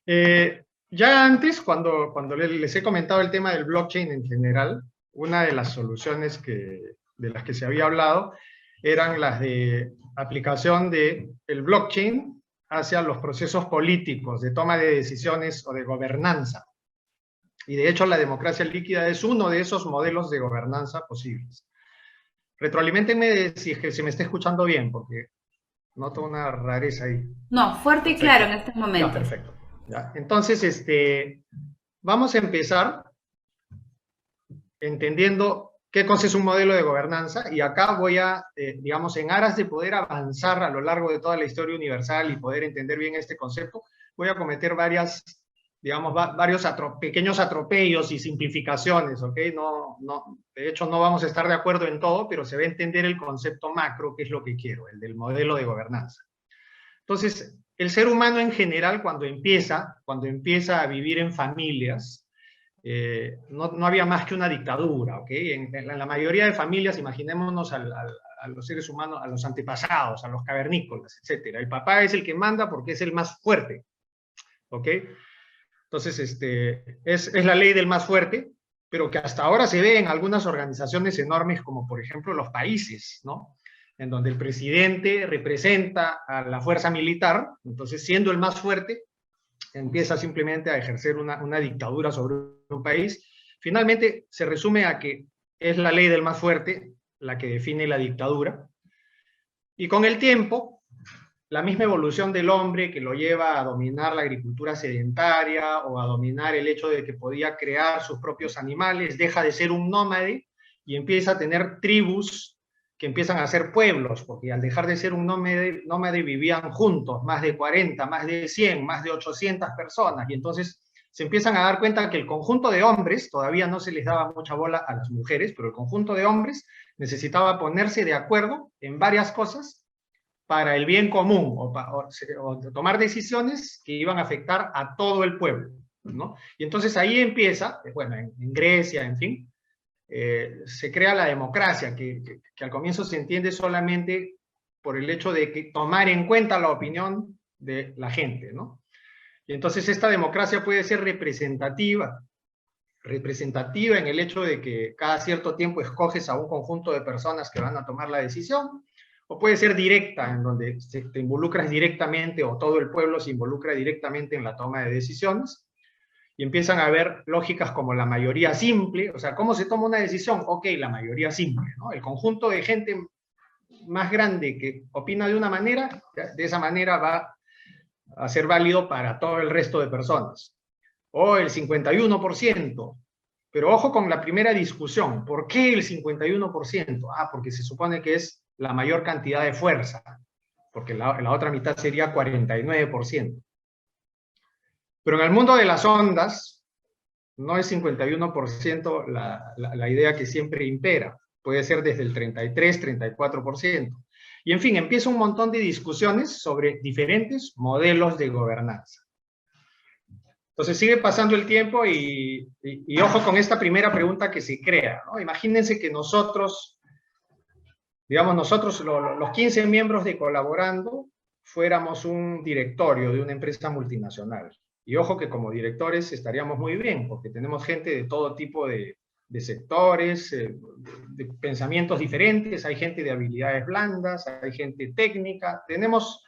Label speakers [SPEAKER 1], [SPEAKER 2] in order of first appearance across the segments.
[SPEAKER 1] Ya antes, cuando les he comentado el tema del blockchain en general, una de las soluciones de las que se había hablado eran las de aplicación del blockchain hacia los procesos políticos, de toma de decisiones o de gobernanza. Y de hecho la democracia líquida es uno de esos modelos de gobernanza posibles. Retroaliméntenme si es que se me está escuchando bien, porque noto una rareza ahí.
[SPEAKER 2] No, fuerte y claro
[SPEAKER 1] Perfecto.
[SPEAKER 2] en estos
[SPEAKER 1] Ya,
[SPEAKER 2] momentos.
[SPEAKER 1] perfecto. Ya. Entonces, vamos a empezar entendiendo qué cosa es un modelo de gobernanza, y acá voy a, digamos, en aras de poder avanzar a lo largo de toda la historia universal y poder entender bien este concepto, voy a cometer varios pequeños atropellos y simplificaciones, ¿ok? De hecho, no vamos a estar de acuerdo en todo, pero se va a entender el concepto macro, que es lo que quiero, el del modelo de gobernanza. Entonces, el ser humano en general, cuando empieza a vivir en familias, no había más que una dictadura, ¿ok? En la mayoría de familias, imaginémonos a los seres humanos, a los antepasados, a los cavernícolas, etc. El papá es el que manda porque es el más fuerte, ¿ok? Entonces, es la ley del más fuerte, pero que hasta ahora se ve en algunas organizaciones enormes, como por ejemplo los países, ¿no? En donde el presidente representa a la fuerza militar, entonces siendo el más fuerte, empieza simplemente a ejercer una dictadura sobre un país. Finalmente se resume a que es la ley del más fuerte la que define la dictadura, y con el tiempo la misma evolución del hombre que lo lleva a dominar la agricultura sedentaria o a dominar el hecho de que podía crear sus propios animales, deja de ser un nómade y empieza a tener tribus que empiezan a ser pueblos, porque al dejar de ser un nómade vivían juntos, más de 40, más de 100, más de 800 personas, y entonces se empiezan a dar cuenta que el conjunto de hombres, todavía no se les daba mucha bola a las mujeres, pero el conjunto de hombres necesitaba ponerse de acuerdo en varias cosas para el bien común, o tomar decisiones que iban a afectar a todo el pueblo, ¿no? Y entonces ahí empieza, bueno, en Grecia, en fin, se crea la democracia, que al comienzo se entiende solamente por el hecho de que tomar en cuenta la opinión de la gente, ¿no? Y entonces esta democracia puede ser representativa en el hecho de que cada cierto tiempo escoges a un conjunto de personas que van a tomar la decisión, o puede ser directa, en donde te involucras directamente, o todo el pueblo se involucra directamente en la toma de decisiones, y empiezan a haber lógicas como la mayoría simple. O sea, ¿cómo se toma una decisión? Ok, la mayoría simple, ¿no? El conjunto de gente más grande que opina de una manera, de esa manera va a ser válido para todo el resto de personas. O el 51%. Pero ojo con la primera discusión. ¿Por qué el 51%? Ah, porque se supone que es la mayor cantidad de fuerza, porque la otra mitad sería 49%. Pero en el mundo de las ondas, no es 51% la idea que siempre impera. Puede ser desde el 33, 34%. Y en fin, empieza un montón de discusiones sobre diferentes modelos de gobernanza. Entonces sigue pasando el tiempo y ojo con esta primera pregunta que se crea, ¿no? Imagínense que nosotros, digamos, los 15 miembros de Colaborando, fuéramos un directorio de una empresa multinacional. Y ojo que como directores estaríamos muy bien, porque tenemos gente de todo tipo de sectores, de pensamientos diferentes, hay gente de habilidades blandas, hay gente técnica, tenemos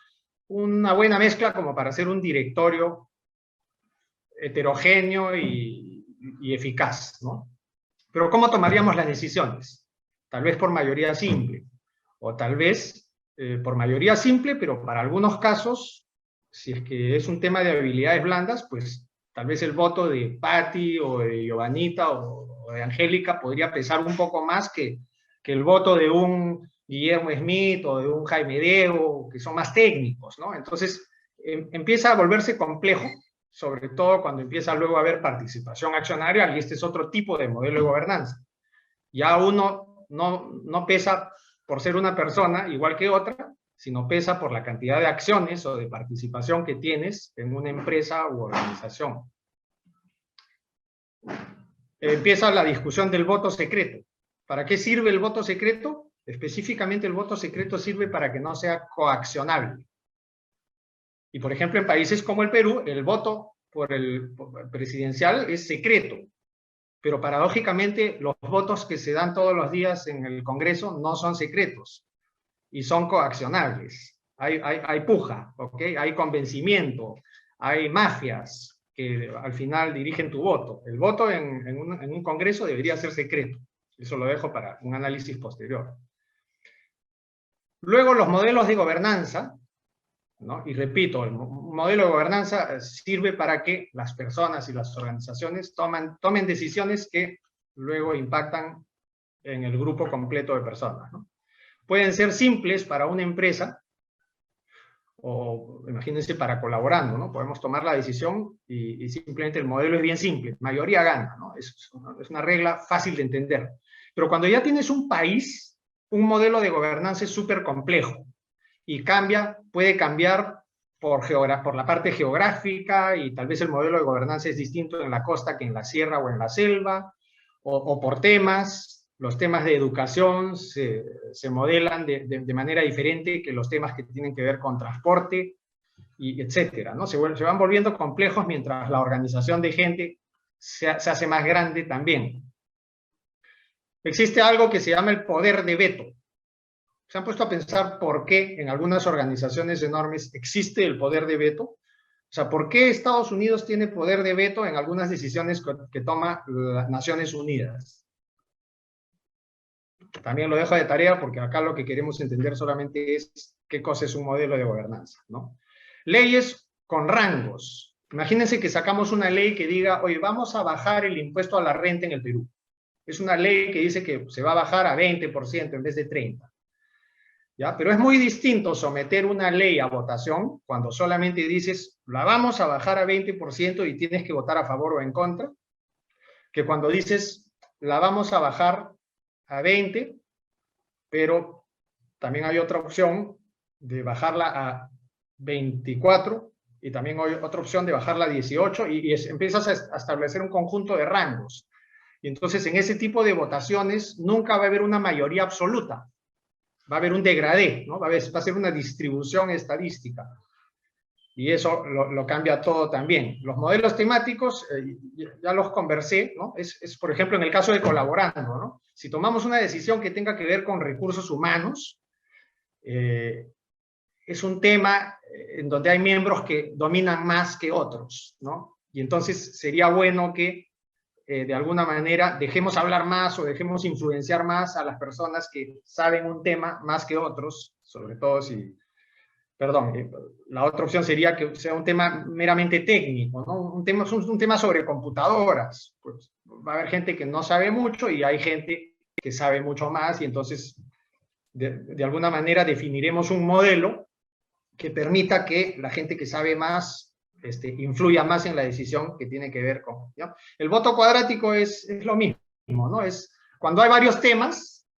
[SPEAKER 1] una buena mezcla como para ser un directorio heterogéneo y eficaz, ¿no? Pero ¿cómo tomaríamos las decisiones? Tal vez por mayoría simple, o tal vez por mayoría simple, pero para algunos casos, si es que es un tema de habilidades blandas, pues tal vez el voto de Patty o de Giovanita o de Angélica podría pesar un poco más que el voto de un Guillermo Smith o de un Jaime Diego, que son más técnicos, ¿no? Entonces empieza a volverse complejo, sobre todo cuando empieza luego a haber participación accionarial, y este es otro tipo de modelo de gobernanza. Ya uno no pesa por ser una persona igual que otra, sino pesa por la cantidad de acciones o de participación que tienes en una empresa u organización. Empieza la discusión del voto secreto. ¿Para qué sirve el voto secreto? Específicamente el voto secreto sirve para que no sea coaccionable. Y por ejemplo, en países como el Perú, el voto por el presidencial es secreto, pero paradójicamente los votos que se dan todos los días en el Congreso no son secretos y son coaccionables. Hay puja, ¿okay? Hay convencimiento, hay mafias que al final dirigen tu voto. El voto en un Congreso debería ser secreto. Eso lo dejo para un análisis posterior. Luego los modelos de gobernanza, ¿no? Y repito, el modelo de gobernanza sirve para que las personas y las organizaciones tomen decisiones que luego impactan en el grupo completo de personas, ¿no? Pueden ser simples para una empresa, o imagínense para colaborando, ¿no? Podemos tomar la decisión y simplemente el modelo es bien simple, mayoría gana, ¿no? Es una regla fácil de entender. Pero cuando ya tienes un país, un modelo de gobernanza es súper complejo y puede cambiar por la parte geográfica, y tal vez el modelo de gobernanza es distinto en la costa que en la sierra o en la selva, o por temas. Los temas de educación se modelan de manera diferente que los temas que tienen que ver con transporte, y etcétera, ¿no? Se van volviendo complejos mientras la organización de gente se hace más grande también. Existe algo que se llama el poder de veto. ¿Se han puesto a pensar por qué en algunas organizaciones enormes existe el poder de veto? O sea, ¿por qué Estados Unidos tiene poder de veto en algunas decisiones que toma las Naciones Unidas? También lo dejo de tarea porque acá lo que queremos entender solamente es qué cosa es un modelo de gobernanza, ¿no? Leyes con rangos. Imagínense que sacamos una ley que diga, oye, vamos a bajar el impuesto a la renta en el Perú. Es una ley que dice que se va a bajar a 20% en vez de 30%. ¿Ya? Pero es muy distinto someter una ley a votación cuando solamente dices, la vamos a bajar a 20% y tienes que votar a favor o en contra, que cuando dices, la vamos a bajar a 20, pero también hay otra opción de bajarla a 24, y también hay otra opción de bajarla a 18, y empiezas a establecer un conjunto de rangos. Y entonces en ese tipo de votaciones nunca va a haber una mayoría absoluta. Va a haber un degradé, ¿no? Va a ser una distribución estadística. Y eso lo cambia todo también. Los modelos temáticos, ya los conversé, ¿no? Es, por ejemplo, en el caso de colaborando, ¿no? Si tomamos una decisión que tenga que ver con recursos humanos, es un tema en donde hay miembros que dominan más que otros, ¿no? Y entonces sería bueno que de alguna manera dejemos hablar más o dejemos influenciar más a las personas que saben un tema más que otros, sobre todo si, perdón, la otra opción sería que sea un tema meramente técnico, ¿no? Un tema sobre computadoras. Pues va a haber gente que no sabe mucho y hay gente que sabe mucho más, y entonces de alguna manera definiremos un modelo que permita que la gente que sabe más influya más en la decisión que tiene que ver con, ¿no? El voto cuadrático es lo mismo, ¿no? Es cuando hay varios temas,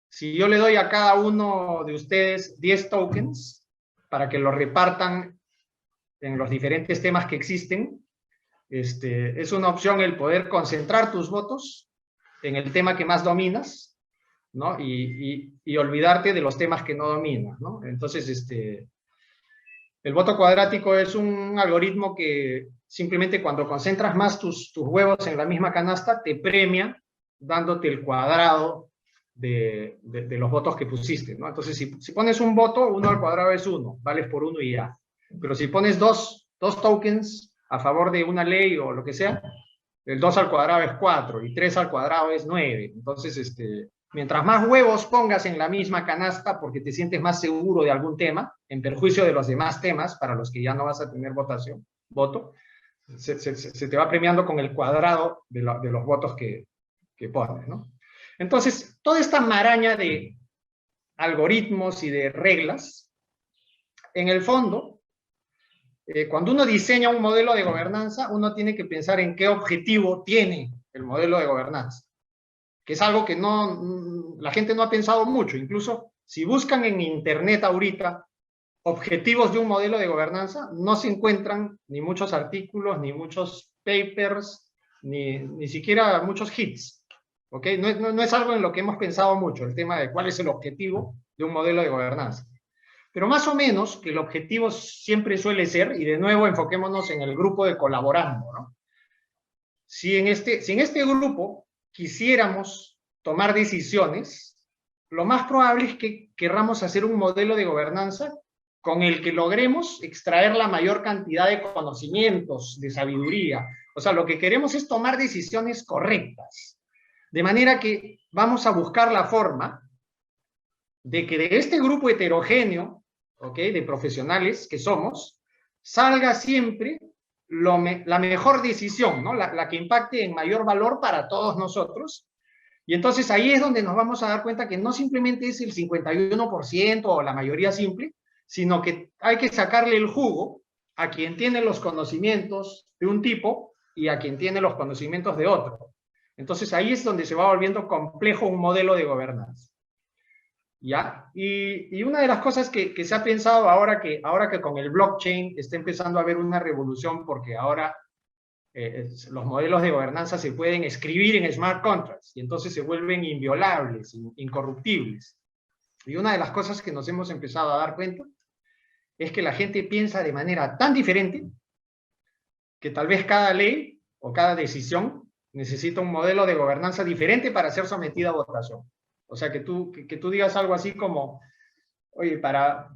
[SPEAKER 1] si yo le doy a cada uno de ustedes 10 tokens para que los repartan en los diferentes temas que existen, es una opción el poder concentrar tus votos en el tema que más dominas, ¿no? Y olvidarte de los temas que no dominas, ¿no? Entonces, el voto cuadrático es un algoritmo que simplemente cuando concentras más tus huevos en la misma canasta, te premia dándote el cuadrado de los votos que pusiste, ¿no? Entonces, si pones un voto, 1 al cuadrado es 1, vales por 1 y ya. Pero si pones dos tokens a favor de una ley o lo que sea, el 2 al cuadrado es 4 y 3 al cuadrado es 9. Entonces, mientras más huevos pongas en la misma canasta porque te sientes más seguro de algún tema, en perjuicio de los demás temas para los que ya no vas a tener voto, se te va premiando con el cuadrado de los votos que pones, ¿no? Entonces, toda esta maraña de algoritmos y de reglas, en el fondo, cuando uno diseña un modelo de gobernanza, uno tiene que pensar en qué objetivo tiene el modelo de gobernanza, que es algo que la gente no ha pensado mucho. Incluso si buscan en internet ahorita objetivos de un modelo de gobernanza, no se encuentran ni muchos artículos, ni muchos papers, ni siquiera muchos hits. ¿Ok? No es algo en lo que hemos pensado mucho, el tema de cuál es el objetivo de un modelo de gobernanza. pero más o menos que el objetivo siempre suele ser, y de nuevo enfoquémonos en el grupo de colaborando, ¿no? Si en este grupo quisiéramos tomar decisiones, lo más probable es que querramos hacer un modelo de gobernanza con el que logremos extraer la mayor cantidad de conocimientos, de sabiduría. O sea, lo que queremos es tomar decisiones correctas. De manera que vamos a buscar la forma de que de este grupo heterogéneo, ¿ok?, de profesionales que somos, salga siempre la mejor decisión, ¿no? La que impacte en mayor valor para todos nosotros. Y entonces ahí es donde nos vamos a dar cuenta que no simplemente es el 51% o la mayoría simple, sino que hay que sacarle el jugo a quien tiene los conocimientos de un tipo y a quien tiene los conocimientos de otro. Entonces ahí es donde se va volviendo complejo un modelo de gobernanza. ¿Ya? Y una de las cosas que se ha pensado ahora que con el blockchain está empezando a haber una revolución, porque ahora los modelos de gobernanza se pueden escribir en smart contracts y entonces se vuelven inviolables, incorruptibles. Y una de las cosas que nos hemos empezado a dar cuenta es que la gente piensa de manera tan diferente que tal vez cada ley o cada decisión necesita un modelo de gobernanza diferente para ser sometida a votación. O sea, que tú digas algo así como, oye, para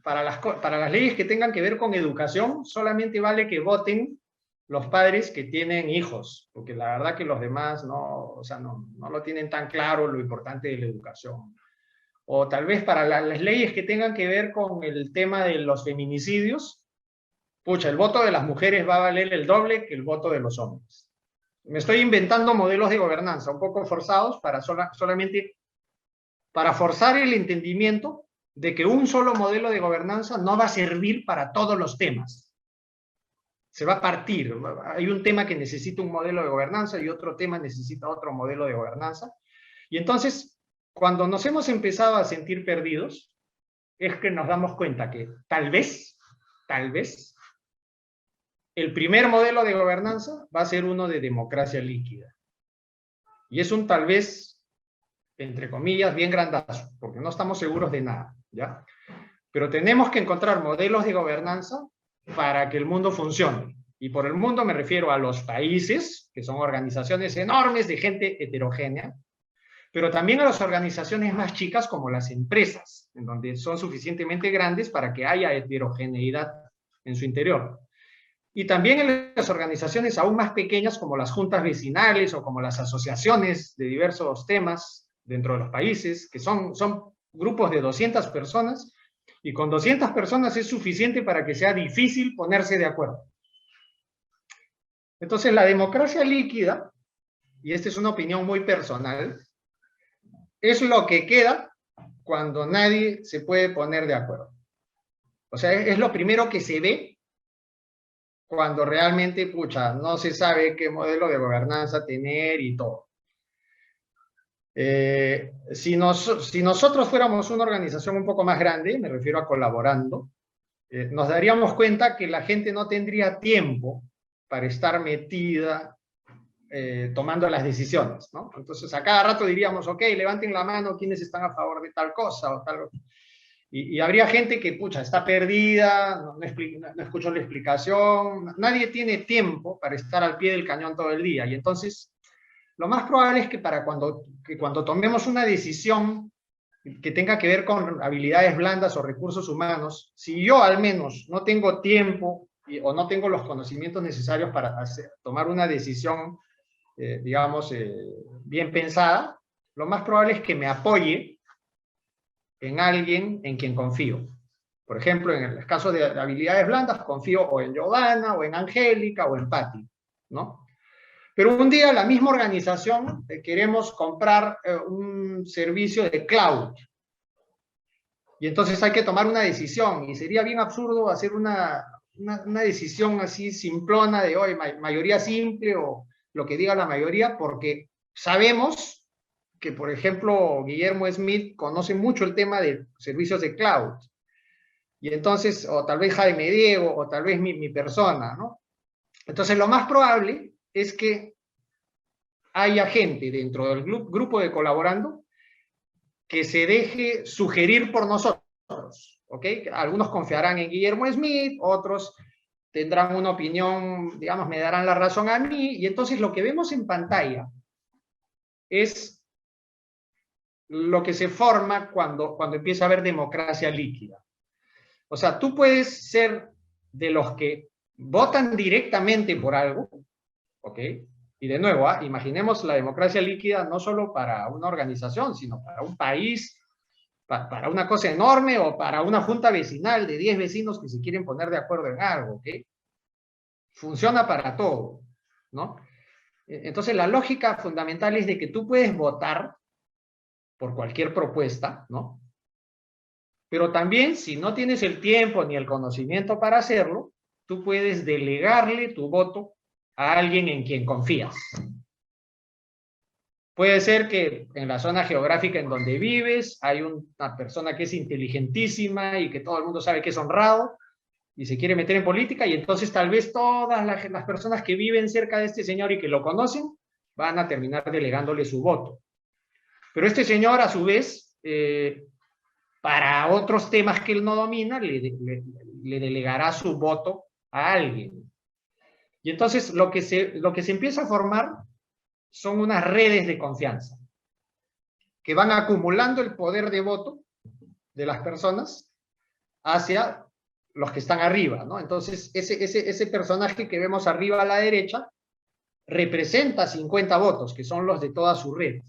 [SPEAKER 1] las leyes que tengan que ver con educación, solamente vale que voten los padres que tienen hijos, porque la verdad que los demás no lo tienen tan claro lo importante de la educación. O tal vez para las leyes que tengan que ver con el tema de los feminicidios, pucha, el voto de las mujeres va a valer el doble que el voto de los hombres. Me estoy inventando modelos de gobernanza un poco forzados solamente para forzar el entendimiento de que un solo modelo de gobernanza no va a servir para todos los temas. Se va a partir. Hay un tema que necesita un modelo de gobernanza y otro tema necesita otro modelo de gobernanza. Y entonces, cuando nos hemos empezado a sentir perdidos, es que nos damos cuenta que tal vez, el primer modelo de gobernanza va a ser uno de democracia líquida. Y es un tal vez, entre comillas, bien grandazo, porque no estamos seguros de nada, ¿ya? Pero tenemos que encontrar modelos de gobernanza para que el mundo funcione. Y por el mundo me refiero a los países, que son organizaciones enormes de gente heterogénea, pero también a las organizaciones más chicas como las empresas, en donde son suficientemente grandes para que haya heterogeneidad en su interior. Y también en las organizaciones aún más pequeñas como las juntas vecinales o como las asociaciones de diversos temas dentro de los países, que son grupos de 200 personas, y con 200 personas es suficiente para que sea difícil ponerse de acuerdo. Entonces, la democracia líquida, y esta es una opinión muy personal, es lo que queda cuando nadie se puede poner de acuerdo. O sea, es lo primero que se ve cuando realmente, pucha, no se sabe qué modelo de gobernanza tener y todo. Si nosotros fuéramos una organización un poco más grande, me refiero a colaborando, nos daríamos cuenta que la gente no tendría tiempo para estar metida tomando las decisiones, ¿no? Entonces a cada rato diríamos, ok, levanten la mano quienes están a favor de tal cosa o tal. Y habría gente que, pucha, está perdida, no escuchó la explicación, nadie tiene tiempo para estar al pie del cañón todo el día. Y entonces, lo más probable es que cuando tomemos una decisión que tenga que ver con habilidades blandas o recursos humanos, si yo al menos no tengo tiempo o no tengo los conocimientos necesarios para tomar una decisión, digamos, bien pensada, lo más probable es que me apoye en alguien en quien confío. Por ejemplo, en el caso de habilidades blandas, confío o en Giovanna, o en Angélica, o en Patti, ¿no? Pero un día la misma organización queremos comprar un servicio de cloud. Y entonces hay que tomar una decisión, y sería bien absurdo hacer una decisión así simplona de hoy, mayoría simple o lo que diga la mayoría, porque sabemos que, por ejemplo, Guillermo Smith conoce mucho el tema de servicios de cloud. Y entonces, o tal vez Jaime Diego, o tal vez mi persona, ¿no? Entonces, lo más probable es que haya gente dentro del grupo de colaborando que se deje sugerir por nosotros. ¿ok? Algunos confiarán en Guillermo Smith, otros tendrán una opinión, digamos, me darán la razón a mí, y entonces lo que vemos en pantalla es lo que se forma cuando empieza a haber democracia líquida. O sea, tú puedes ser de los que votan directamente por algo, ¿ok? Y de nuevo, imaginemos la democracia líquida no solo para una organización, sino para un país, para una cosa enorme, o para una junta vecinal de 10 vecinos que se quieren poner de acuerdo en algo, ¿ok? Funciona para todo, ¿no? Entonces, la lógica fundamental es de que tú puedes votar por cualquier propuesta, ¿no? Pero también, si no tienes el tiempo ni el conocimiento para hacerlo, tú puedes delegarle tu voto a alguien en quien confías. Puede ser que en la zona geográfica en donde vives hay una persona que es inteligentísima y que todo el mundo sabe que es honrado y se quiere meter en política, y entonces tal vez todas las personas que viven cerca de este señor y que lo conocen van a terminar delegándole su voto. Pero este señor, a su vez, para otros temas que él no domina, le delegará su voto a alguien. Y entonces lo que se empieza a formar son unas redes de confianza que van acumulando el poder de voto de las personas hacia los que están arriba, ¿no? Entonces, ese personaje que vemos arriba a la derecha representa 50 votos, que son los de toda su red.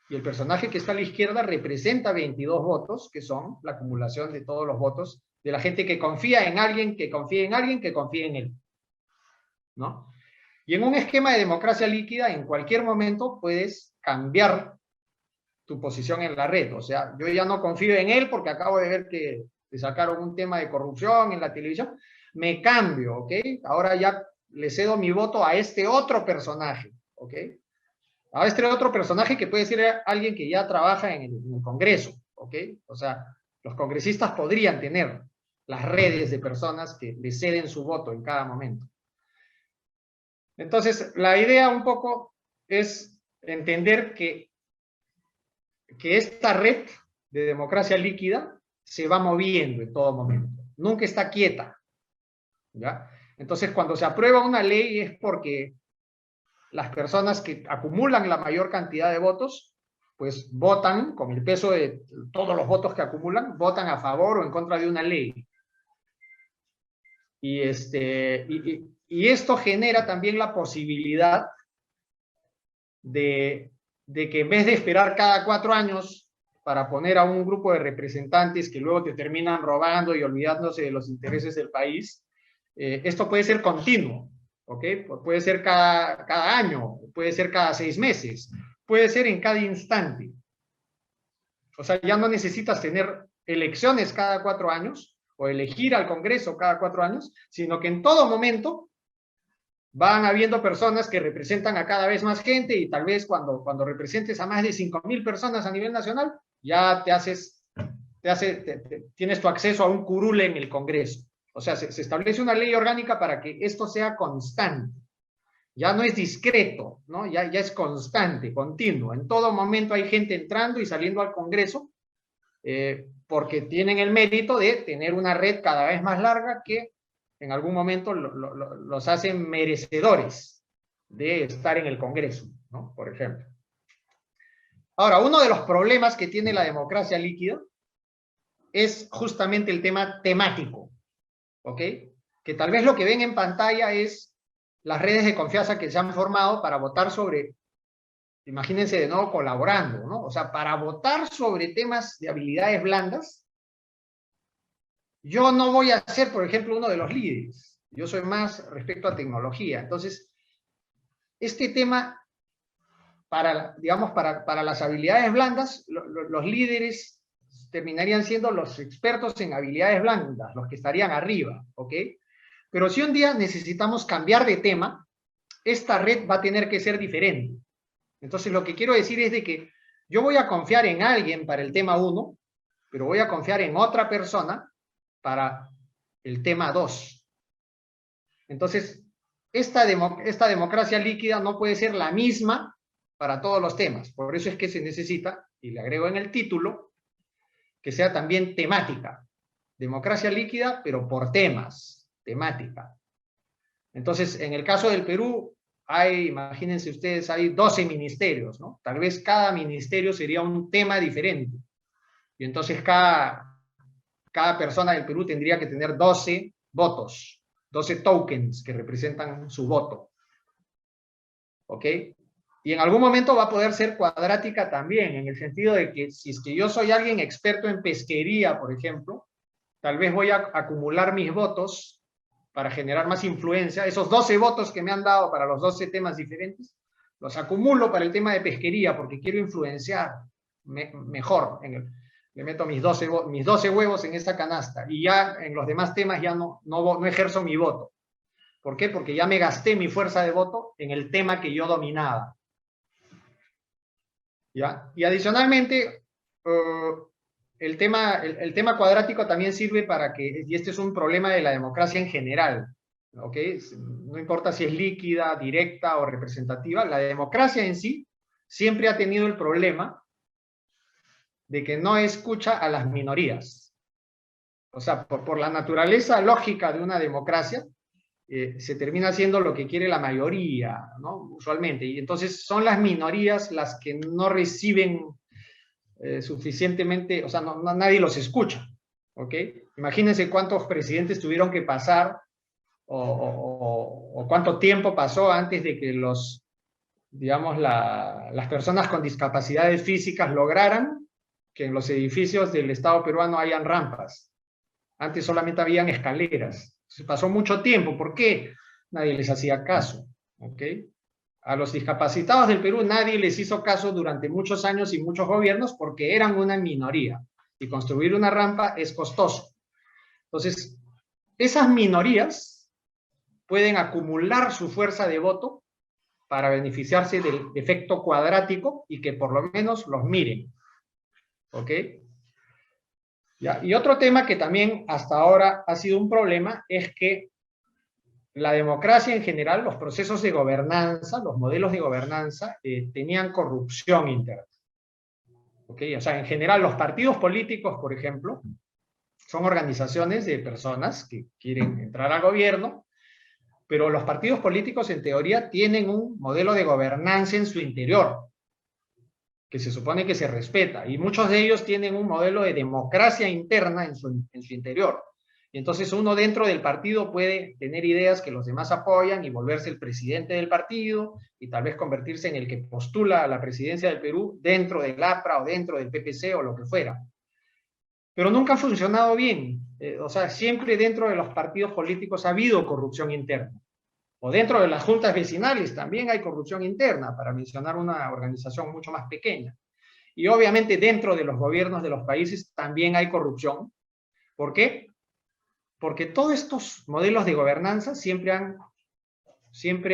[SPEAKER 1] Y el personaje que está a la izquierda representa 22 votos, que son la acumulación de todos los votos de la gente que confía en alguien, que confía en alguien, que confía en él, ¿no? Y en un esquema de democracia líquida, en cualquier momento puedes cambiar tu posición en la red. O sea, yo ya no confío en él porque acabo de ver que sacaron un tema de corrupción en la televisión. Me cambio, ¿ok? Ahora ya le cedo mi voto a este otro personaje, ¿ok? A este otro personaje que puede ser alguien que ya trabaja en el Congreso, ¿ok? O sea, los congresistas podrían tener las redes de personas que le ceden su voto en cada momento. Entonces, la idea un poco es entender que esta red de democracia líquida se va moviendo en todo momento. Nunca está quieta, ¿ya? Entonces, cuando se aprueba una ley es porque las personas que acumulan la mayor cantidad de votos, pues votan con el peso de todos los votos que acumulan, votan a favor o en contra de una ley. Y esto genera también la posibilidad de que en vez de esperar cada 4 años para poner a un grupo de representantes que luego te terminan robando y olvidándose de los intereses del país, esto puede ser continuo, ¿ok? Puede ser cada año, puede ser cada 6 meses, puede ser en cada instante. O sea, ya no necesitas tener elecciones cada 4 años o elegir al Congreso cada 4 años, sino que en todo momento van habiendo personas que representan a cada vez más gente, y tal vez cuando representes a más de 5.000 personas a nivel nacional, ya tienes tu acceso a un curul en el Congreso. O sea, se establece una ley orgánica para que esto sea constante. Ya no es discreto, ¿no? Ya es constante, continuo. En todo momento hay gente entrando y saliendo al Congreso porque tienen el mérito de tener una red cada vez más larga que en algún momento los hacen merecedores de estar en el Congreso, ¿no? Por ejemplo. Ahora, uno de los problemas que tiene la democracia líquida es justamente el tema temático, ¿ok? Que tal vez lo que ven en pantalla es las redes de confianza que se han formado para votar sobre, imagínense de nuevo colaborando, ¿no? O sea, para votar sobre temas de habilidades blandas, yo no voy a ser, por ejemplo, uno de los líderes. Yo soy más respecto a tecnología. Entonces, este tema, digamos, para las habilidades blandas, los líderes terminarían siendo los expertos en habilidades blandas, los que estarían arriba, ¿ok? Pero si un día necesitamos cambiar de tema, esta red va a tener que ser diferente. Entonces, lo que quiero decir es de que yo voy a confiar en alguien para el tema 1, pero voy a confiar en otra persona para el tema 2. Entonces, esta democracia líquida no puede ser la misma para todos los temas. Por eso es que se necesita, y le agrego en el título, que sea también temática. democracia líquida, pero por temas, temática. Entonces, en el caso del Perú, imagínense ustedes, hay 12 ministerios, ¿no? Tal vez cada ministerio sería un tema diferente. Y entonces cada persona del Perú tendría que tener 12 votos, 12 tokens que representan su voto. ¿Ok? Y en algún momento va a poder ser cuadrática también, en el sentido de que si es que yo soy alguien experto en pesquería, por ejemplo, tal vez voy a acumular mis votos para generar más influencia. Esos 12 votos que me han dado para los 12 temas diferentes, los acumulo para el tema de pesquería porque quiero influenciar mejor. Le meto mis 12 huevos en esa canasta y ya en los demás temas ya no ejerzo mi voto. ¿Por qué? Porque ya me gasté mi fuerza de voto en el tema que yo dominaba. ¿Ya? Y adicionalmente, el tema cuadrático también sirve para que, y este es un problema de la democracia en general, ¿ok? No importa si es líquida, directa o representativa, la democracia en sí siempre ha tenido el problema de que no escucha a las minorías. O sea, por la naturaleza lógica de una democracia, se termina haciendo lo que quiere la mayoría, ¿no? Usualmente. Y entonces son las minorías las que no reciben suficientemente, o sea, nadie los escucha, ¿ok? Imagínense cuántos presidentes tuvieron que pasar o cuánto tiempo pasó antes de que las personas con discapacidades físicas lograran que en los edificios del Estado peruano hayan rampas. Antes solamente habían escaleras. Se pasó mucho tiempo. ¿Por qué? Nadie les hacía caso. ¿Ok? A los discapacitados del Perú nadie les hizo caso durante muchos años y muchos gobiernos porque eran una minoría. Y construir una rampa es costoso. Entonces, esas minorías pueden acumular su fuerza de voto para beneficiarse del efecto cuadrático y que por lo menos los miren. ¿Ok? Ya, y otro tema que también hasta ahora ha sido un problema es que la democracia en general, los procesos de gobernanza, los modelos de gobernanza, tenían corrupción interna. ¿Okay? O sea, en general los partidos políticos, por ejemplo, son organizaciones de personas que quieren entrar al gobierno, pero los partidos políticos en teoría tienen un modelo de gobernanza en su interior, que se supone que se respeta, y muchos de ellos tienen un modelo de democracia interna en su interior. Y entonces uno dentro del partido puede tener ideas que los demás apoyan y volverse el presidente del partido y tal vez convertirse en el que postula a la presidencia del Perú dentro del APRA o dentro del PPC o lo que fuera. Pero nunca ha funcionado bien. O sea, siempre dentro de los partidos políticos ha habido corrupción interna. O dentro de las juntas vecinales también hay corrupción interna, para mencionar una organización mucho más pequeña. Y obviamente dentro de los gobiernos de los países también hay corrupción. ¿Por qué? Porque todos estos modelos de gobernanza siempre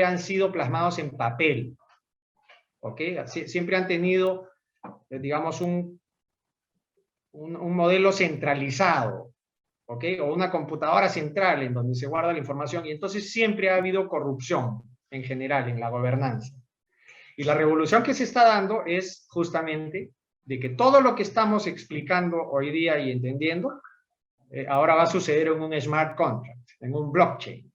[SPEAKER 1] han sido plasmados en papel. ¿Ok? Siempre han tenido, digamos, un modelo centralizado. ¿Ok? O una computadora central en donde se guarda la información, y entonces siempre ha habido corrupción en general en la gobernanza. Y la revolución que se está dando es justamente de que todo lo que estamos explicando hoy día y entendiendo, ahora va a suceder en un smart contract, en un blockchain.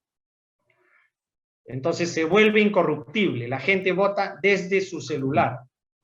[SPEAKER 1] Entonces se vuelve incorruptible, la gente vota desde su celular.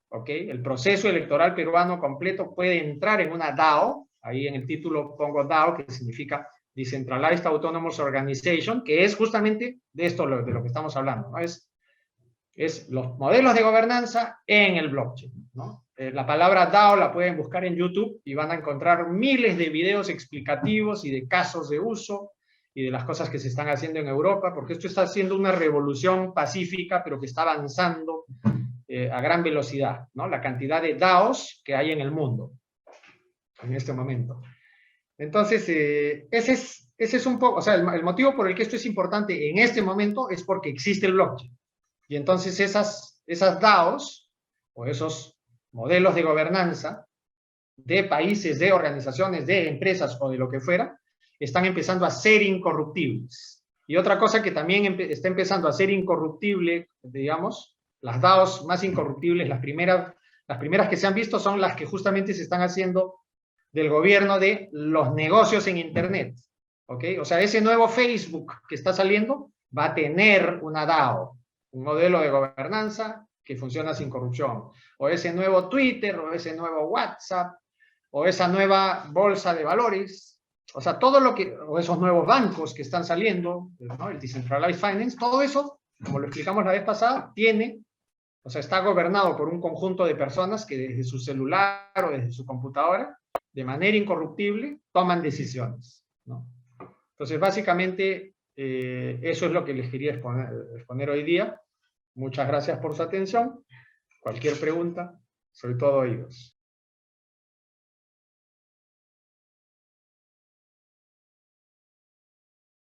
[SPEAKER 1] ¿Ok? El proceso electoral peruano completo puede entrar en una DAO. Ahí en el título pongo DAO, que significa Decentralized Autonomous Organization, que es justamente de esto de lo que estamos hablando, ¿no? Es los modelos de gobernanza en el blockchain, ¿no? La palabra DAO la pueden buscar en YouTube y van a encontrar miles de videos explicativos y de casos de uso y de las cosas que se están haciendo en Europa, porque esto está haciendo una revolución pacífica, pero que está avanzando a gran velocidad, ¿no? La cantidad de DAOs que hay en el mundo en este momento. Entonces, ese es un poco, o sea, el motivo por el que esto es importante en este momento es porque existe el blockchain. Y entonces esas DAOs, o esos modelos de gobernanza de países, de organizaciones, de empresas o de lo que fuera, están empezando a ser incorruptibles. Y otra cosa que también está empezando a ser incorruptible, digamos, las DAOs más incorruptibles, las primeras que se han visto son las que justamente se están haciendo del gobierno de los negocios en Internet. ¿Ok? O sea, ese nuevo Facebook que está saliendo va a tener una DAO, un modelo de gobernanza que funciona sin corrupción. O ese nuevo Twitter, o ese nuevo WhatsApp, o esa nueva bolsa de valores, o sea, todo lo que, o esos nuevos bancos que están saliendo, ¿no? El Decentralized Finance, todo eso, como lo explicamos la vez pasada, o sea, está gobernado por un conjunto de personas que desde su celular o desde su computadora, de manera incorruptible, toman decisiones, ¿no? Entonces, básicamente, eso es lo que les quería exponer hoy día. Muchas gracias por su atención. Cualquier pregunta, soy todo oídos.